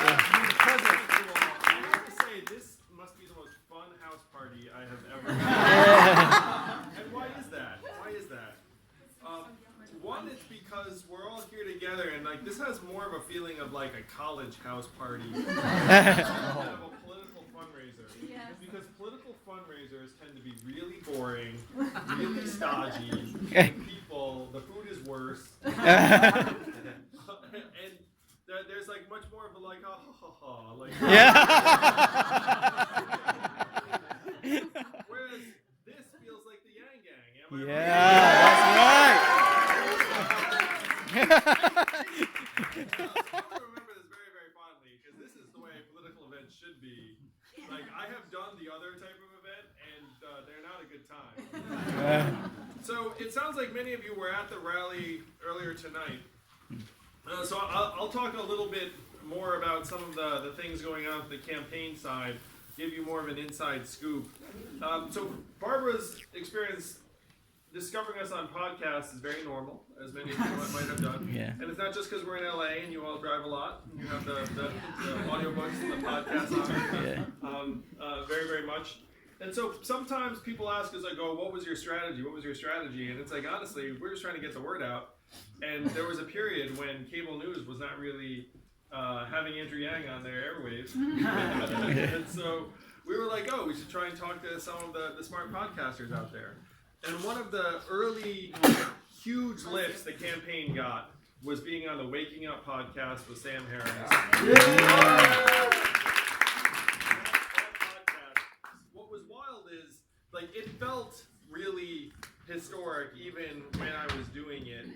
have to say, this must be the most fun house party I have ever had. And why is that? Why is that? One, it's because we're all here together, and like this has more of a feeling of like a college house party than of a political fundraiser. Because political fundraisers tend to be really boring, really stodgy. People, the food is worse, and there's like much more of a like ha ha ha like. Whereas this feels like the Yang Gang. Am I right? That's right. I remember this very, very fondly because this is the way political events should be. Like I have done the other type of event, and they're not a good time. So it sounds like many of you were at the rally earlier tonight. So I'll talk a little bit more about some of the things going on at the campaign side, give you more of an inside scoop. So Barbara's experience discovering us on podcasts is very normal, as many of you might have done. Yeah. And it's not just because we're in LA and you all drive a lot, and you have the audiobooks and the podcasts on. Very, very much. And so sometimes people ask us, like, oh, what was your strategy? What was your strategy? And it's like, honestly, we're just trying to get the word out. And there was a period when cable news was not really having Andrew Yang on their airwaves. And so we were like, oh, we should try and talk to some of the smart podcasters out there. And one of the early huge lifts the campaign got was being on the Waking Up podcast with Sam Harris. What was wild is, like, it felt really historic even when I was doing it.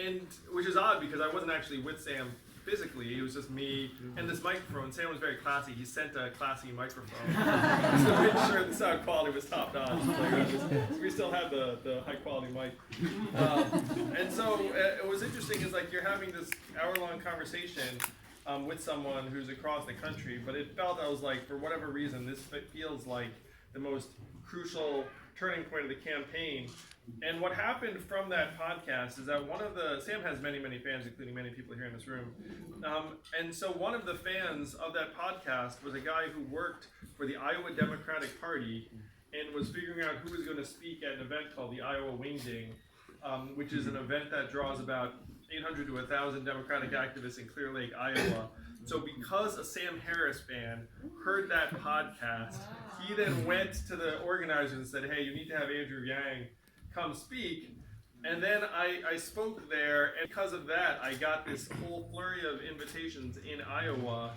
And which is odd because I wasn't actually with Sam physically. It was just me and this microphone. Sam was very classy. He sent a classy microphone to make sure the sound quality was top notch. We still have the high quality mic. And so it was interesting is like you're having this hour-long conversation with someone who's across the country, but it felt, I was like, for whatever reason, this feels like the most crucial turning point of the campaign. And what happened from that podcast is that Sam has many, many fans, including many people here in this room. And so one of the fans of that podcast was a guy who worked for the Iowa Democratic Party and was figuring out who was going to speak at an event called the Iowa Wingding, which is an event that draws about 800 to 1,000 Democratic activists in Clear Lake, Iowa. So because a Sam Harris fan heard that podcast, he then went to the organizers and said, hey, you need to have Andrew Yang come speak. And then I spoke there, and because of that, I got this whole flurry of invitations in Iowa.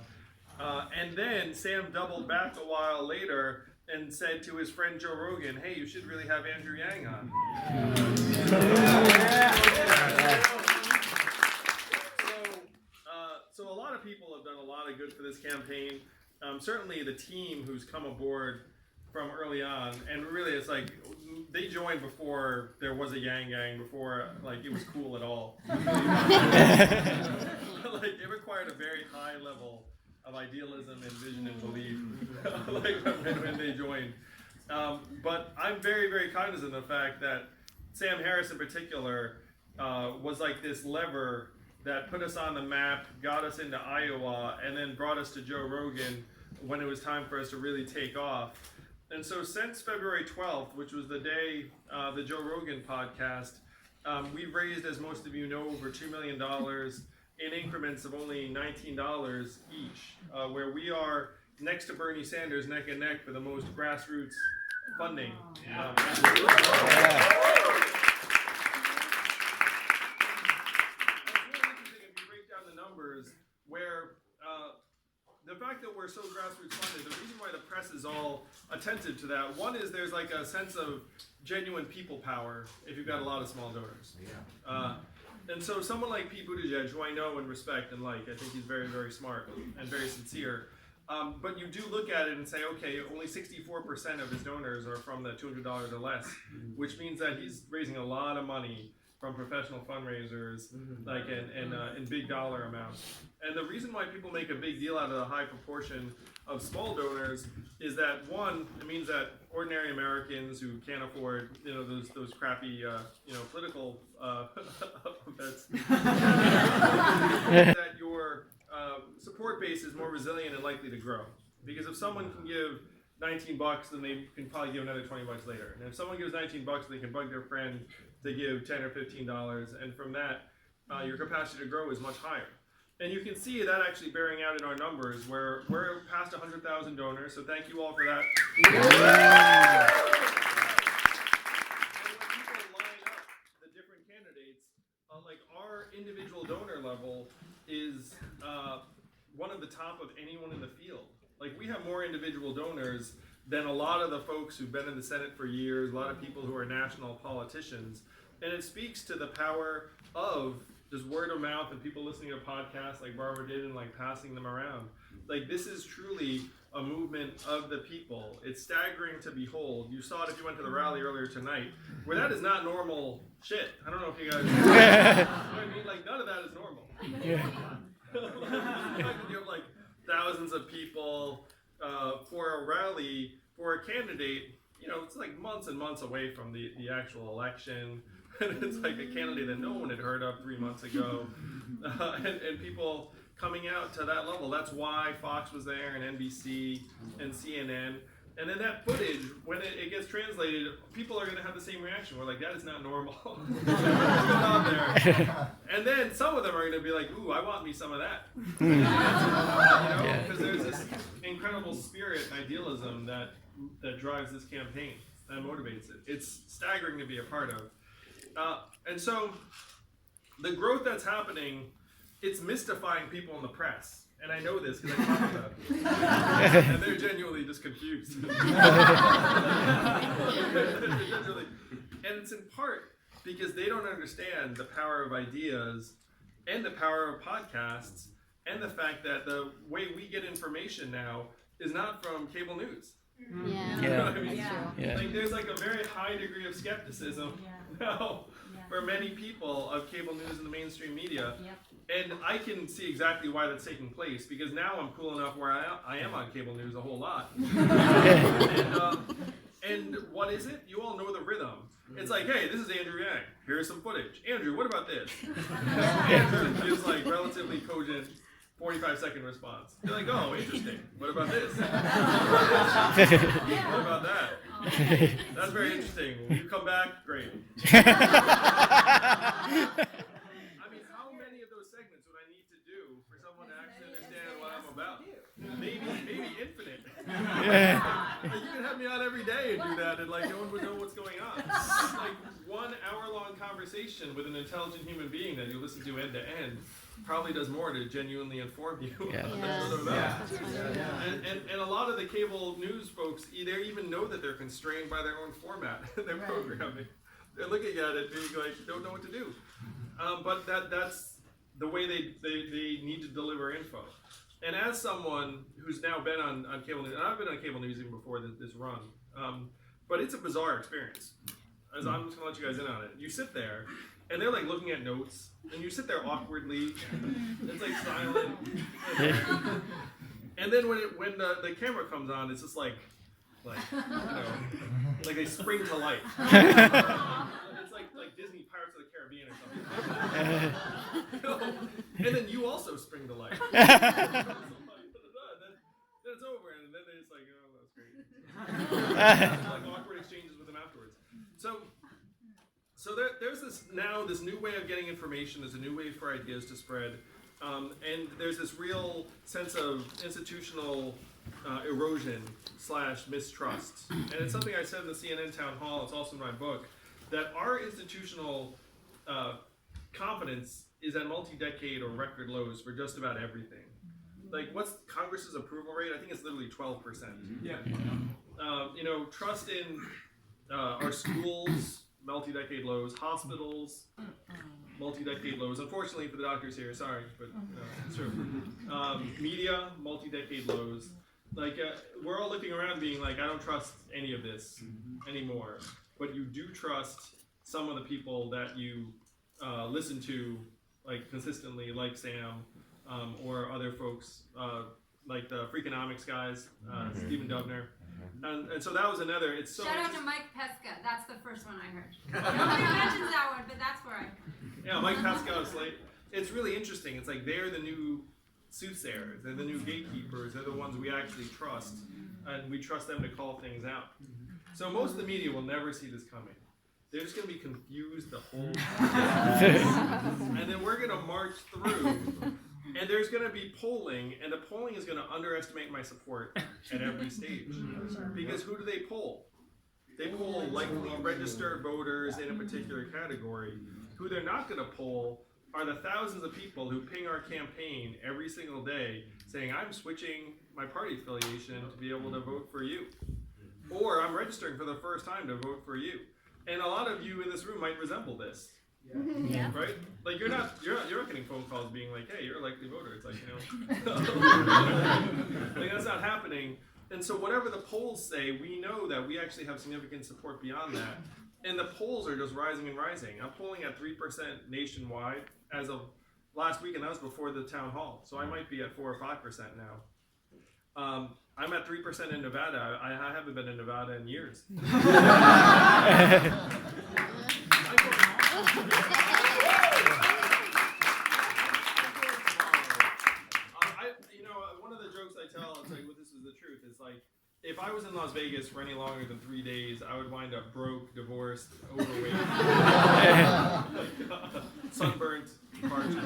And then Sam doubled back a while later and said to his friend Joe Rogan, hey, you should really have Andrew Yang on. So a lot of people have done a lot of good for this campaign. Certainly the team who's come aboard from early on, and really it's like they joined before there was a Yang Gang, before like it was cool at all. Like it required a very high level of idealism and vision and belief like when they joined. But I'm very, very cognizant of the fact that Sam Harris in particular was like this lever that put us on the map, got us into Iowa, and then brought us to Joe Rogan when it was time for us to really take off. And so since February 12th, which was the day the Joe Rogan podcast, we've raised, as most of you know, over $2 million in increments of only $19 each, where we are next to Bernie Sanders neck and neck for the most grassroots funding. If you break down the numbers, where the fact that we're so grassroots funded, the reason why the press is all attentive to that, one is there's like a sense of genuine people power if you've got a lot of small donors. And so someone like Pete Buttigieg, who I know and respect and like, I think he's very, very smart and very sincere. But you do look at it and say, okay, only 64% of his donors are from the $200 or less, which means that he's raising a lot of money from professional fundraisers, like in big dollar amounts. And the reason why people make a big deal out of the high proportion of small donors is that, one, it means that ordinary Americans who can't afford, those crappy, political events, that you're support base is more resilient and likely to grow. Because if someone can give $19, then they can probably give another $20 later. And if someone gives $19, they can bug their friend to give $10 or $15, and from that, your capacity to grow is much higher. And you can see that actually bearing out in our numbers, where we're past 100,000 donors. So thank you all for that. And when people line up the different candidates, like our individual donor level is one of the top of anyone in the field. Like we have more individual donors than a lot of the folks who've been in the Senate for years, a lot of people who are national politicians. And it speaks to the power of just word of mouth and people listening to podcasts like Barbara did and like passing them around. Like this is truly a movement of the people. It's staggering to behold. You saw it if you went to the rally earlier tonight, where that is not normal shit. I don't know if you guys, you know what I mean? Like none of that is normal. You have like thousands of people for a rally for a candidate. You know, it's like months and months away from the actual election. And it's like a candidate that no one had heard of 3 months ago. And people coming out to that level. That's why Fox was there and NBC and CNN. And then that footage, when it gets translated, people are going to have the same reaction. We're like, that is not normal. What's going on there? And then some of them are going to be like, ooh, I want me some of that. You know, because there's this incredible spirit and idealism that drives this campaign and motivates it. It's staggering to be a part of. And so the growth that's happening, it's mystifying people in the press. And I know this because I talk about it. And they're genuinely just confused. And it's in part because they don't understand the power of ideas and the power of podcasts and the fact that the way we get information now is not from cable news. Yeah. You know what I mean? Yeah. Like there's like a very high degree of skepticism now for many people of cable news and the mainstream media. And I can see exactly why that's taking place because now I'm cool enough where I am on cable news a whole lot. And what is it? You all know the rhythm. It's like, hey, this is Andrew Yang. Here's some footage. Andrew, what about this? Andrew gives like relatively cogent 45-second response. You're like, oh, interesting. What about this? What about that? That's very interesting. Will you come back? Great. I mean, how many of those segments would I need to do for someone to actually understand what I'm about? Maybe infinite. Like, you can have me on every day and do that, and like no one would know what's going on. Like 1 hour-long conversation with an intelligent human being that you listen to end to end probably does more to genuinely inform you. And a lot of the cable news folks, they even know that they're constrained by their own format, their programming. They're looking at it being like, don't know what to do. But that's the way they need to deliver info. And as someone who's now been on cable news, and I've been on cable news even before this run, but it's a bizarre experience. As I'm just gonna let you guys in on it. You sit there, and they're like looking at notes, and you sit there awkwardly. It's like silent. And then when the camera comes on, it's just like you know, like they spring to life. It's like Disney Pirates of the Caribbean or something. You know? And then you also spring to life. Then it's over, and then they're just like, oh, that was great. Like awkward exchanges with them afterwards. So there's this new way of getting information. There's a new way for ideas to spread, and there's this real sense of institutional erosion / mistrust. And it's something I said in the CNN town hall. It's also in my book that our institutional competence is at multi-decade or record lows for just about everything. Like, what's Congress's approval rate? I think it's literally 12%. Yeah. You know, trust in our schools. Multi-decade lows, hospitals, multi-decade lows. Unfortunately for the doctors here, sorry, but it's true. Media, multi-decade lows. Like we're all looking around, being like, I don't trust any of this anymore. But you do trust some of the people that you listen to, like consistently, like Sam or other folks, like the Freakonomics guys, Stephen Dubner. And so that was another. It's so shout out to Mike Pesca. That's the first one I heard. Nobody mentions that one, but that's where I heard. Yeah, Mike Pesca is like. It's really interesting. It's like they're the new soothsayers. They're the new gatekeepers. They're the ones we actually trust, and we trust them to call things out. So most of the media will never see this coming. They're just going to be confused the whole time. And then we're going to march through, and there's going to be polling, and the polling is going to underestimate my support at every stage. Because who do they poll? They poll likely registered voters in a particular category. Who they're not going to poll are the thousands of people who ping our campaign every single day saying, I'm switching my party affiliation to be able to vote for you. Or I'm registering for the first time to vote for you. And a lot of you in this room might resemble this. Yeah. Right? Like you're not getting phone calls being like, hey, you're a likely voter. It's like, like that's not happening. And so whatever the polls say, we know that we actually have significant support beyond that. And the polls are just rising and rising. I'm polling at 3% nationwide as of last week, and that was before the town hall. So I might be at 4 or 5% now. I'm at 3% in Nevada. I haven't been in Nevada in years. One of the jokes I tell, it's like, well, this is the truth, is like, if I was in Las Vegas for any longer than 3 days, I would wind up broke, divorced, overweight, sunburnt, parched.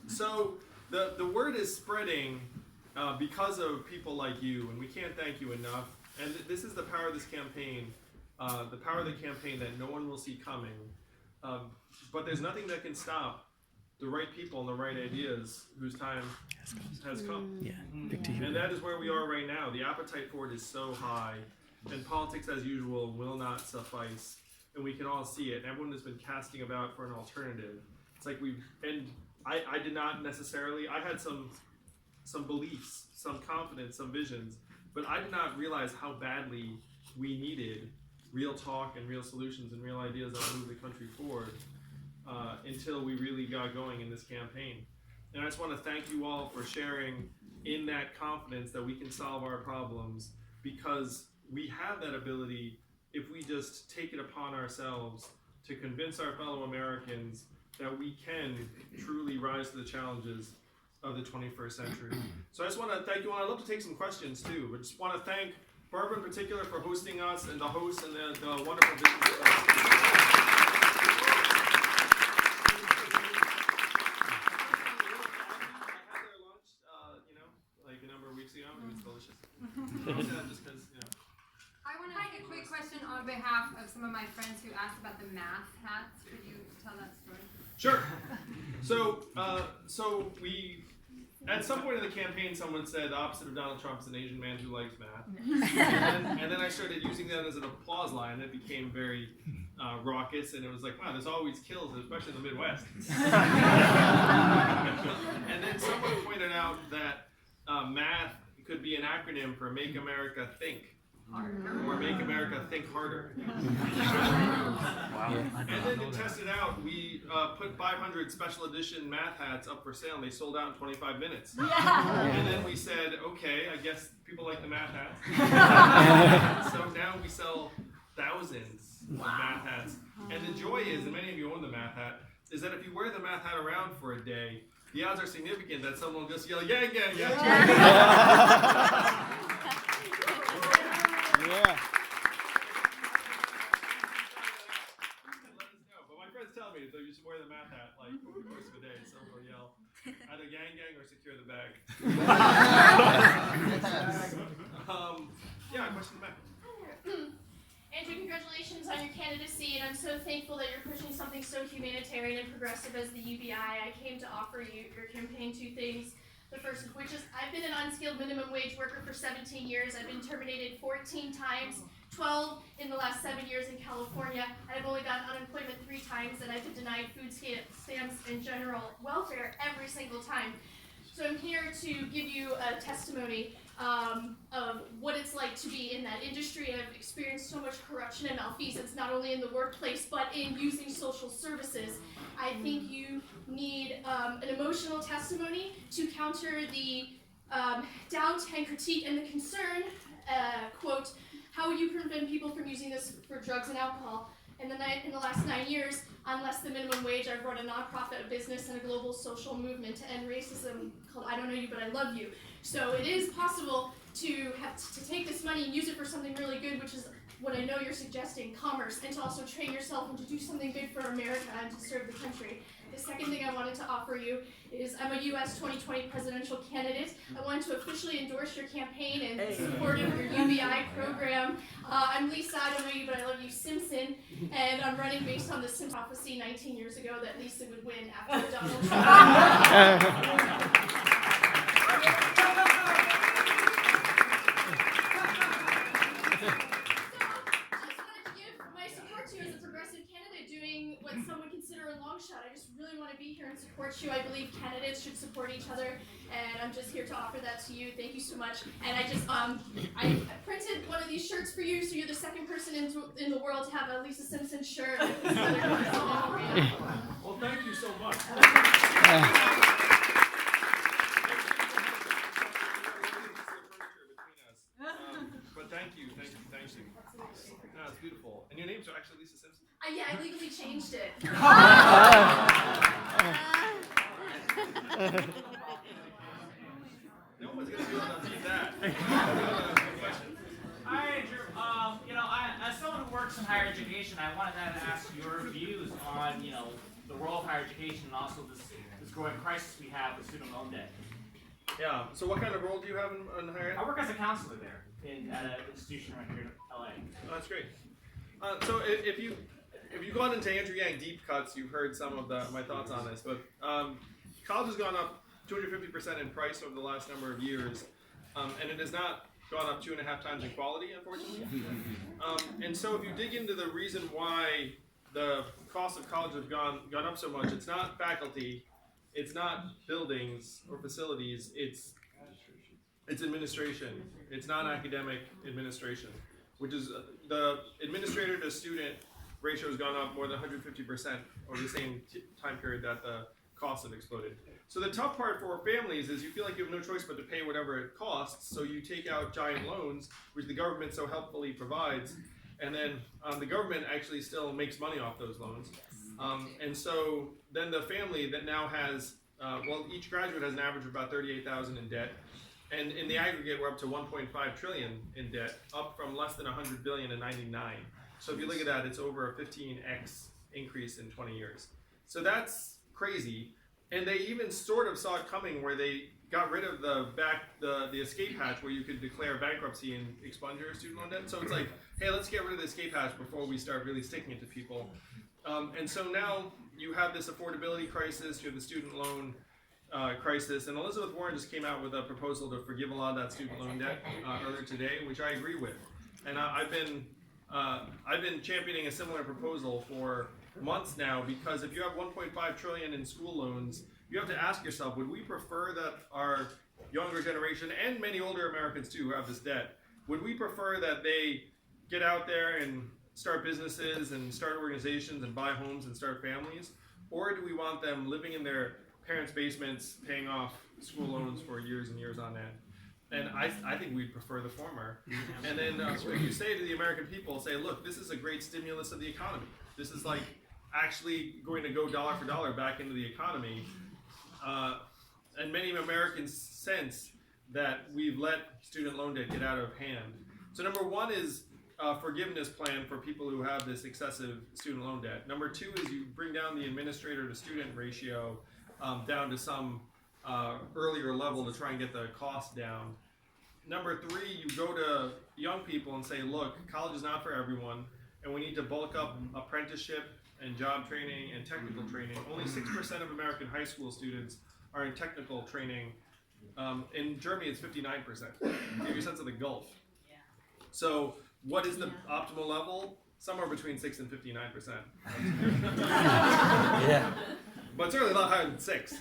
So the word is spreading because of people like you, and we can't thank you enough. And this is the power of this campaign, the power of the campaign that no one will see coming. But there's nothing that can stop the right people and the right ideas whose time has come. Yeah, big to And that is where we are right now. The appetite for it is so high, and politics as usual will not suffice, and we can all see it. And everyone has been casting about for an alternative. It's like I did not necessarily, I had some beliefs, some confidence, some visions, but I did not realize how badly we needed real talk and real solutions and real ideas that would move the country forward until we really got going in this campaign. And I just want to thank you all for sharing in that confidence that we can solve our problems, because we have that ability if we just take it upon ourselves to convince our fellow Americans that we can truly rise to the challenges of the 21st century. So I just want to thank you all. I'd love to take some questions too, but just want to thank Barbara in particular for hosting us, and the hosts and the wonderful business. Just because, I want to ask a quick question on behalf of some of my friends who asked about the math hats. Could you tell that story? Sure. So we, at some point in the campaign, someone said the opposite of Donald Trump is an Asian man who likes math. and then I started using that as an applause line. It became very raucous, and it was like, wow, there's always kills, especially in the Midwest. And then someone pointed out that math could be an acronym for Make America Think, or Make America Think Harder. And then to test it out, we put 500 special edition math hats up for sale, and they sold out in 25 minutes. And then we said, okay, I guess people like the math hats. So now we sell thousands of math hats. And the joy is, and many of you own the math hat, is that if you wear the math hat around for a day, the odds are significant that someone will just yell, yeah. Yeah. Let us know. But my friends tell me that you should wear the math hat like over the course of a day. Someone will yell, either gang or secure the bag. Yeah, question back. Andrew, congratulations on your candidacy, and I'm so thankful that you're pushing something so humanitarian and progressive as the UBI. I came to offer you, your campaign, 2 things. The first of which is I've been an unskilled minimum wage worker for 17 years. I've been terminated 14 times, 12 in the last 7 years in California. I've only gotten unemployment 3 times, and I've been denied food stamps and general welfare every single time. So I'm here to give you a testimony of what it's like to be in that industry. I've experienced so much corruption and malfeasance, not only in the workplace, but in using social services. I think you need an emotional testimony to counter the doubt and critique and the concern, quote, how would you prevent people from using this for drugs and alcohol? In the last 9 years, on less than minimum wage, I've run a nonprofit, a business, and a global social movement to end racism called I Don't Know You, But I Love You. So it is possible to take this money and use it for something really good, which is what I know you're suggesting, commerce, and to also train yourself and to do something good for America and to serve the country. The second thing I wanted to offer you is I'm a U.S. 2020 presidential candidate. I wanted to officially endorse your campaign and support your UBI program. I'm Lisa, I Don't Know You, But I Love You Simpson, and I'm running based on the Simpson prophecy 19 years ago that Lisa would win after Donald Trump. What some would consider a long shot. I just really want to be here and support you. I believe candidates should support each other, and I'm just here to offer that to you. Thank you so much. And I just I printed one of these shirts for you, so you're the second person in the world to have a Lisa Simpson shirt. Well, thank you so much. But thank you. No, it's beautiful. And your name's actually Lisa Simpson? Yeah, I legally changed it. No one's going to be able to beat that. Hi, Andrew. As someone who works in higher education, I wanted to ask your views on, the role of higher education and also this growing crisis we have with student loan debt. Yeah. So what kind of role do you have in higher ed? I work as a counselor there at an institution right here in LA. Oh, that's great. So if you've gone into Andrew Yang deep cuts, you've heard some of my thoughts on this. But college has gone up 250% in price over the last number of years, and it has not gone up 2.5 times in quality, unfortunately. And so if you dig into the reason why the cost of college have gone up so much, it's not faculty, it's not buildings or facilities, it's administration. It's non-academic administration, which is the administrator to student ratio has gone up more than 150% over the same time period that the costs have exploded. So the tough part for families is you feel like you have no choice but to pay whatever it costs, so you take out giant loans, which the government so helpfully provides, and then the government actually still makes money off those loans. And so then the family that now has, each graduate has an average of about $38,000 in debt, and in the aggregate we're up to 1.5 trillion in debt, up from less than 100 billion in '99. So if you look at that, it's over a 15x increase in 20 years. So that's crazy. And they even sort of saw it coming where they got rid of the escape hatch where you could declare bankruptcy and expunge your student loan debt. So it's like, hey, let's get rid of the escape hatch before we start really sticking it to people. And so now you have this affordability crisis, you have the student loan crisis, and Elizabeth Warren just came out with a proposal to forgive a lot of that student loan debt earlier today, which I agree with. And I've been championing a similar proposal for months now, because if you have 1.5 trillion in school loans, you have to ask yourself, would we prefer that our younger generation, and many older Americans too who have this debt, would we prefer that they get out there and start businesses and start organizations and buy homes and start families? Or do we want them living in their parents' basements paying off school loans for years and years on end? And I think we'd prefer the former. And then if you say to the American people, say, look, this is a great stimulus of the economy. This is like actually going to go dollar for dollar back into the economy. And many Americans sense that we've let student loan debt get out of hand. So number one is a forgiveness plan for people who have this excessive student loan debt. Number two is you bring down the administrator to student ratio down to some earlier level to try and get the cost down. Number three, you go to young people and say, look, college is not for everyone, and we need to bulk up apprenticeship and job training and technical training. Only 6% of American high school students are in technical training. In Germany, it's 59%. To give you a sense of the gulf. So what is the optimal level? Somewhere between 6 and 59%. Yeah. But certainly a lot higher than 6.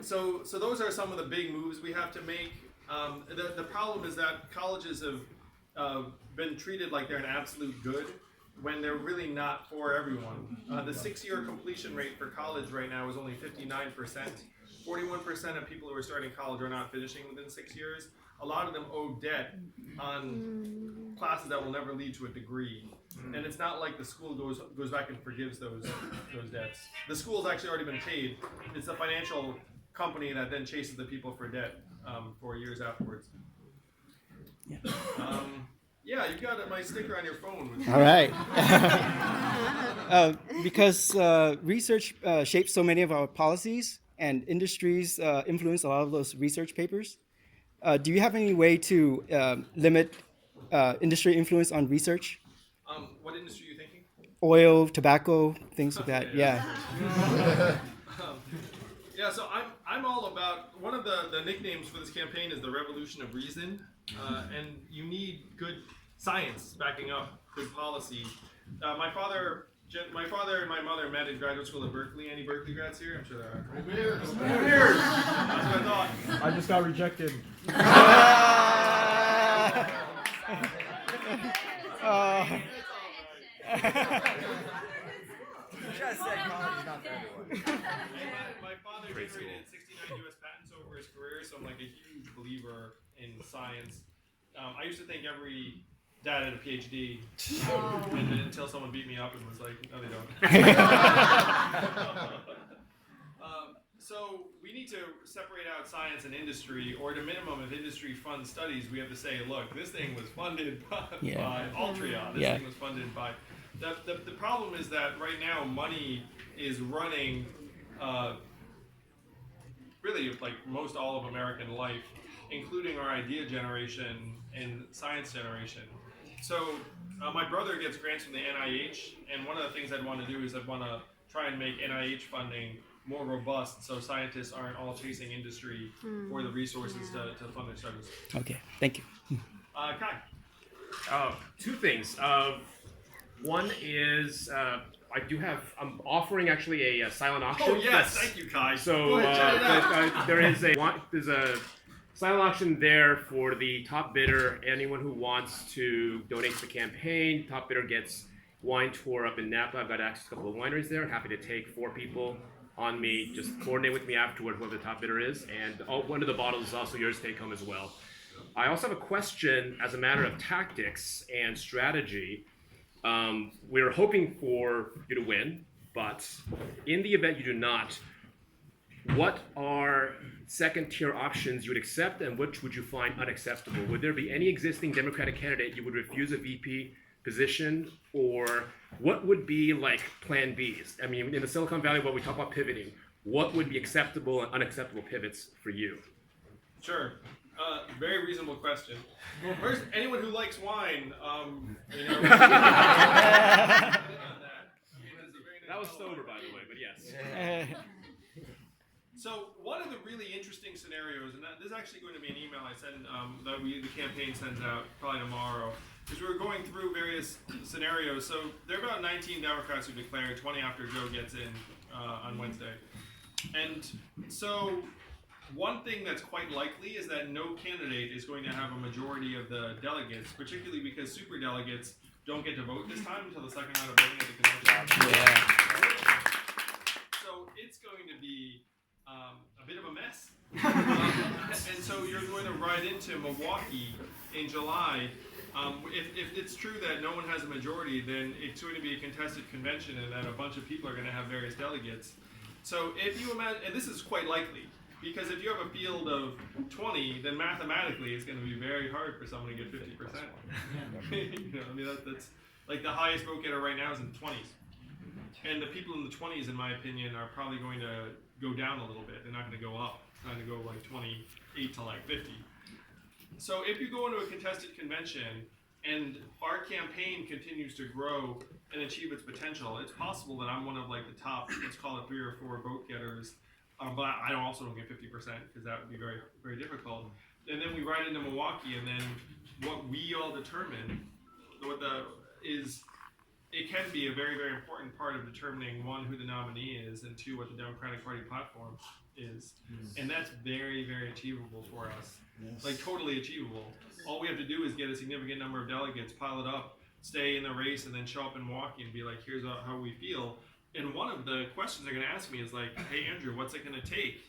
So those are some of the big moves we have to make. The problem is that colleges have been treated like they're an absolute good when they're really not for everyone. The 6-year completion rate for college right now is only 59%. 41% of people who are starting college are not finishing within 6 years. A lot of them owe debt on classes that will never lead to a degree. And it's not like the school goes back and forgives those debts. The school's actually already been paid. It's the financial company that then chases the people for debt for years afterwards. Yeah, you got my sticker on your phone. All right. Because research shapes so many of our policies, and industries influence a lot of those research papers. Do you have any way to limit industry influence on research? What industry are you thinking? Oil, tobacco, things like that. Yeah. Yeah, so I'm all about, one of the nicknames for this campaign is the revolution of reason, and you need good science backing up good policy. My father and my mother met in graduate school at Berkeley. Any Berkeley grads here? I'm sure there are. That's what I thought. I just got rejected. Just said college is not for everyone. My father generated 69 U.S. patents over his career, so I'm like a huge believer in science. I used to think every dad had a PhD, and then until someone beat me up and was like, no, they don't. So we need to separate out science and industry, or at a minimum, if industry funds studies, we have to say, look, this thing was funded by Altria. This thing was funded by. The problem is that right now money is running really like most all of American life, including our idea generation and science generation. So my brother gets grants from the NIH, and one of the things I'd want to do is I'd want to try and make NIH funding more robust, so scientists aren't all chasing industry for the resources to fund their studies. Okay, thank you. Kai. Two things. One is I'm offering actually a silent auction. Oh yes, thank you, Kai. So there's a silent auction there for the top bidder. Anyone who wants to donate to the campaign, top bidder gets wine tour up in Napa. I've got access to a couple of wineries there. I'm happy to take 4 people on me. Just coordinate with me afterward, whoever the top bidder is, and one of the bottles is also yours to take home as well. I also have a question as a matter of tactics and strategy. We're hoping for you to win, but in the event you do not, what are second-tier options you would accept, and which would you find unacceptable? Would there be any existing Democratic candidate you would refuse a VP position, or what would be like plan Bs? I mean, in the Silicon Valley, when we talk about pivoting, what would be acceptable and unacceptable pivots for you? Sure. Very reasonable question. Where's anyone who likes wine? That was sober, by the way, but yes. So one of the really interesting scenarios, and this is actually going to be an email I send that the campaign sends out probably tomorrow, is we're going through various scenarios. So there are about 19 Democrats who declared, 20 after Joe gets in on Wednesday. And so one thing that's quite likely is that no candidate is going to have a majority of the delegates, particularly because superdelegates don't get to vote this time until the second round of voting at the convention. So it's going to be a bit of a mess. And so you're going to ride into Milwaukee in July. If it's true that no one has a majority, then it's going to be a contested convention and that a bunch of people are going to have various delegates. So if you imagine, and this is quite likely, because if you have a field of 20, then mathematically it's going to be very hard for someone to get 50%. I mean, that's like the highest vote getter right now is in the 20s. And the people in the 20s, in my opinion, are probably going to go down a little bit. They're not going to go up. It's going to go like 28 to like 50. So if you go into a contested convention and our campaign continues to grow and achieve its potential, it's possible that I'm one of like the top, let's call it 3 or 4 vote getters. But I also don't get 50% because that would be very, very difficult. And then we ride into Milwaukee, and then what we all determine, it can be a very, very important part of determining, one, who the nominee is, and two, what the Democratic Party platform is. And that's very, very achievable for us. Like totally achievable. All we have to do is get a significant number of delegates, pile it up, stay in the race, and then show up in Milwaukee and be like, here's how we feel. And one of the questions they're going to ask me is like, hey, Andrew, what's it going to take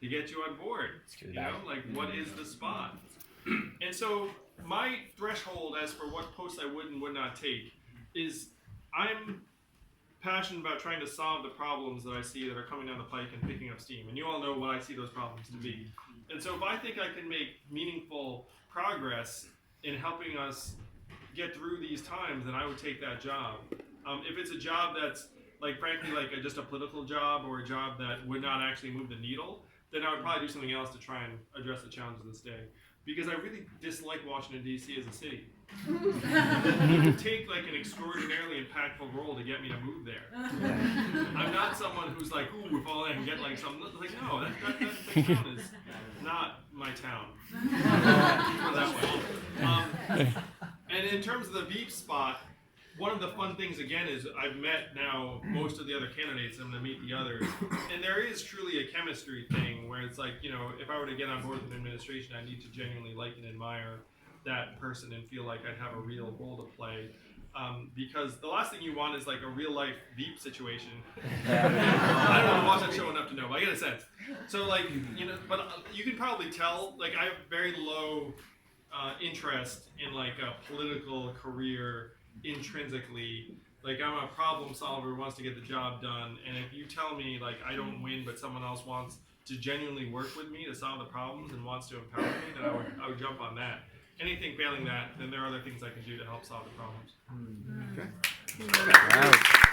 to get you on board? You know, like, what is the spot? And so my threshold as for what posts I would and would not take is I'm passionate about trying to solve the problems that I see that are coming down the pike and picking up steam. And you all know what I see those problems to be. And so if I think I can make meaningful progress in helping us get through these times, then I would take that job. If it's a job that's like frankly like just a political job or a job that would not actually move the needle, then I would probably do something else to try and address the challenges of this day. Because I really dislike Washington, D.C. as a city. It would take like an extraordinarily impactful role to get me to move there. I'm not someone who's like, ooh, if all I can get like something, like no, that town is not my town. Put it that way. And in terms of the Veep spot, one of the fun things again is I've met now most of the other candidates. I'm going to meet the others, and there is truly a chemistry thing where it's like, you know, if I were to get on board with an administration, I need to genuinely like and admire that person and feel like I'd have a real role to play. Because the last thing you want is like a real life Veep situation. I don't really watch that show enough to know, but I get a sense. So like, you know, but you can probably tell, like I have very low interest in like a political career intrinsically. Like I'm a problem solver who wants to get the job done, and if you tell me like I don't win but someone else wants to genuinely work with me to solve the problems and wants to empower me, then I would jump on that. Anything failing that, then there are other things I can do to help solve the problems. Okay. Wow.